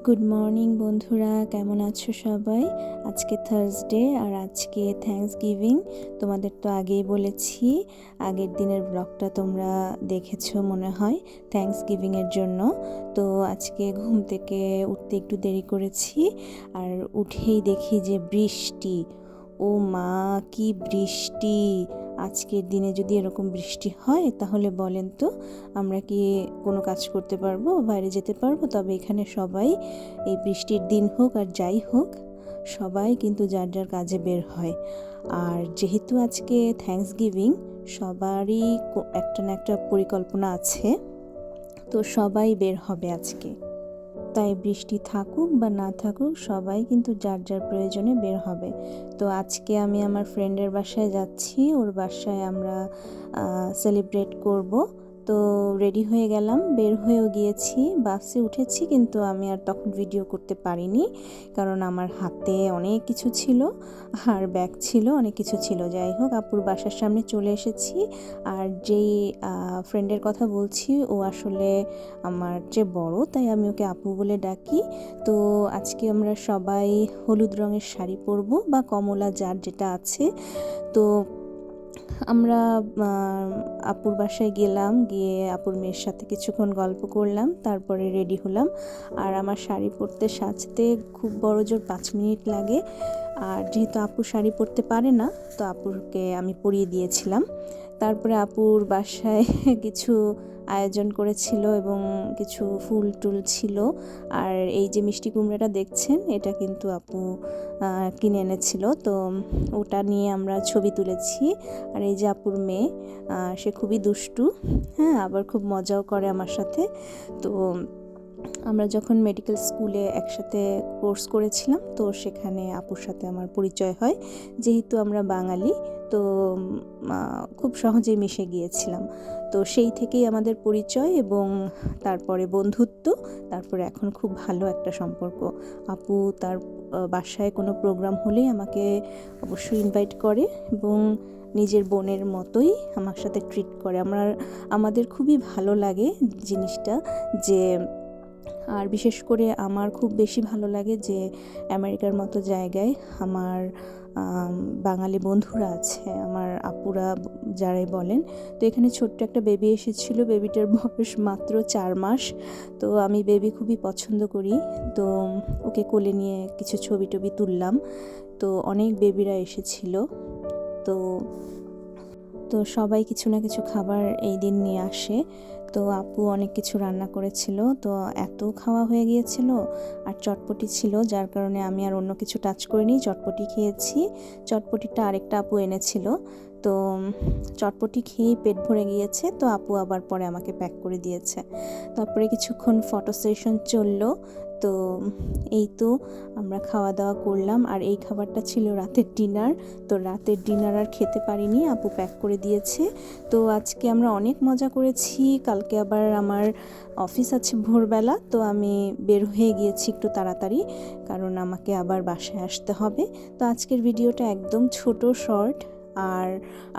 Good morning বন্ধুরা, কেমন আছো সবাই? আজকে থার্সডে আর আজকে থ্যাঙ্কস গিভিং। তোমাদের তো আগেই বলেছি, আগের দিনের ব্লগটা তোমরা দেখেছো মনে হয় থ্যাঙ্কস গিভিংয়ের জন্য। তো আজকে ঘুম থেকে উঠতে একটু দেরি করেছি, আর উঠেই দেখি যে বৃষ্টি। ও মা, কি বৃষ্টি! আজকের দিনে যদি এরকম বৃষ্টি হয় তাহলে বলেন তো আমরা কি কোনো কাজ করতে পারবো, বাইরে যেতে পারবো? তবে এখানে সবাই এই বৃষ্টির দিন হোক আর যাই হোক, সবাই কিন্তু যার যার কাজে বের হয়। আর যেহেতু আজকে থ্যাঙ্কস গিভিং, সবারই একটা না একটা পরিকল্পনা আছে, তো সবাই বের হবে আজকে। তাই বৃষ্টি থাকুক বা না থাকুক, সবাই কিন্তু যার যার প্রয়োজনে বের হবে। তো আজকে আমি আমার ফ্রেন্ডের বাসায় যাচ্ছি, ওর বাসায় আমরা সেলিব্রেট করব। তো রেডি হয়ে গেলাম, বের হয়েও গিয়েছি, বাসে উঠেছি, কিন্তু আমি আর তখন ভিডিও করতে পারিনি, কারণ আমার হাতে অনেক কিছু ছিল আর ব্যাগ ছিল, অনেক কিছু ছিল। যাই হোক, আপুর বাসার সামনে চলে এসেছি। আর যেই ফ্রেন্ডের কথা বলছি, ও আসলে আমার চেয়ে বড়, তাই আমি ওকে আপু বলে ডাকি। তো আজকে আমরা সবাই হলুদ রঙের শাড়ি পরবো, বা কমলা, যার যেটা আছে। তো আমরা আপুর বাসায় গেলাম, গিয়ে আপুর মেয়ের সাথে কিছুক্ষণ গল্প করলাম, তারপরে রেডি হলাম। আর আমার শাড়ি পরতে সাজতে খুব বড় জোর 5 মিনিট লাগে। আর যেহেতু আপু শাড়ি পরতে পারে না, তো আপুকে আমি পরিয়ে দিয়েছিলাম। তারপরে আপুর বাসায় কিছু আয়োজন করেছিল এবং কিছু ফুল টুল ছিল। আর এই যে মিষ্টি কুমড়াটা দেখছেন, এটা কিন্তু আপু কিনে এনেছিল, তো ওটা নিয়ে আমরা ছবি তুলেছি। আর এই যে আপুর মেয়ে, সে খুবই দুষ্টু, হ্যাঁ, আবার খুব মজাও করে আমার সাথে। তো আমরা যখন মেডিকেল স্কুলে একসাথে কোর্স করেছিলাম, তো সেখানে আপুর সাথে আমার পরিচয় হয়। যেহেতু আমরা বাঙালি, তো খুব সহজেই মিশে গিয়েছিলাম। তো সেই থেকেই আমাদের পরিচয়, এবং তারপরে বন্ধুত্ব, তারপরে এখন খুব ভালো একটা সম্পর্ক। আপু তার বাসায় কোনো প্রোগ্রাম হলেই আমাকে অবশ্যই ইনভাইট করে, এবং নিজের বোনের মতোই আমার সাথে ট্রিট করে। আমাদের খুবই ভালো লাগে জিনিসটা। যে আর বিশেষ করে আমার খুব বেশি ভালো লাগে যে আমেরিকার মতো জায়গায় আমার বাঙালি বন্ধুরা আছে, আমার আপুরা যারাই বলেন। তো এখানে ছোট্ট একটা বেবি এসেছিলো, বেবিটার বয়স মাত্র 4 মাস। তো আমি বেবি খুবই পছন্দ করি, তো ওকে কোলে নিয়ে কিছু ছবি টবি তুললাম। তো অনেক বেবিরা এসেছিলো। তো তো সবাই কিছু না কিছু খাবার এই দিন নিয়ে আসে। তো আপু অনেক কিছু রান্না করেছিল, তো এত খাওয়া হয়ে গিয়েছিল। আর চটপটি ছিল, যার কারণে আমি আর অন্য কিছু টাচ করিনি, চটপটি খেয়েছি। চটপটিটা আরেকটা আপু এনেছিল, তো চটপটি খেয়েই পেট ভরে গিয়েছে। তো আপু আবার পরে আমাকে প্যাক করে দিয়েছে। তারপরে কিছুক্ষণ ফটো সেশন চললো। তো এই তো আমরা খাওয়া দাওয়া করলাম, আর এই খাবারটা ছিল রাতের ডিনার। তো রাতের ডিনার আর খেতে পারিনি, আপু প্যাক করে দিয়েছে। তো আজকে আমরা অনেক মজা করেছি। কালকে আবার আমার অফিস আছে ভোরবেলা, তো আমি বের হয়ে গিয়েছি একটু তাড়াতাড়ি, কারণ আমাকে আবার বাসায় আসতে হবে। তো আজকের ভিডিওটা একদম ছোট, শর্ট। আর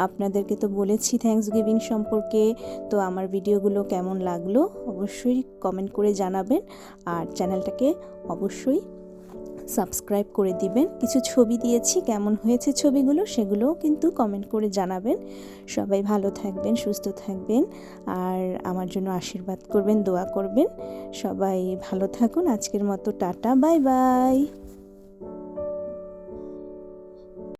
আপনাদেরকে তো বলেছি থ্যাঙ্কস গিভিং সম্পর্কে। তো আমার ভিডিওগুলো কেমন লাগলো অবশ্যই কমেন্ট করে জানাবেন, আর চ্যানেলটাকে অবশ্যই সাবস্ক্রাইব করে দিবেন। কিছু ছবি দিয়েছি, কেমন হয়েছে ছবিগুলো সেগুলোও কিন্তু কমেন্ট করে জানাবেন। সবাই ভালো থাকবেন, সুস্থ থাকবেন, আর আমার জন্য আশীর্বাদ করবেন, দোয়া করবেন। সবাই ভালো থাকুন। আজকের মতো টাটা, বাই বাই।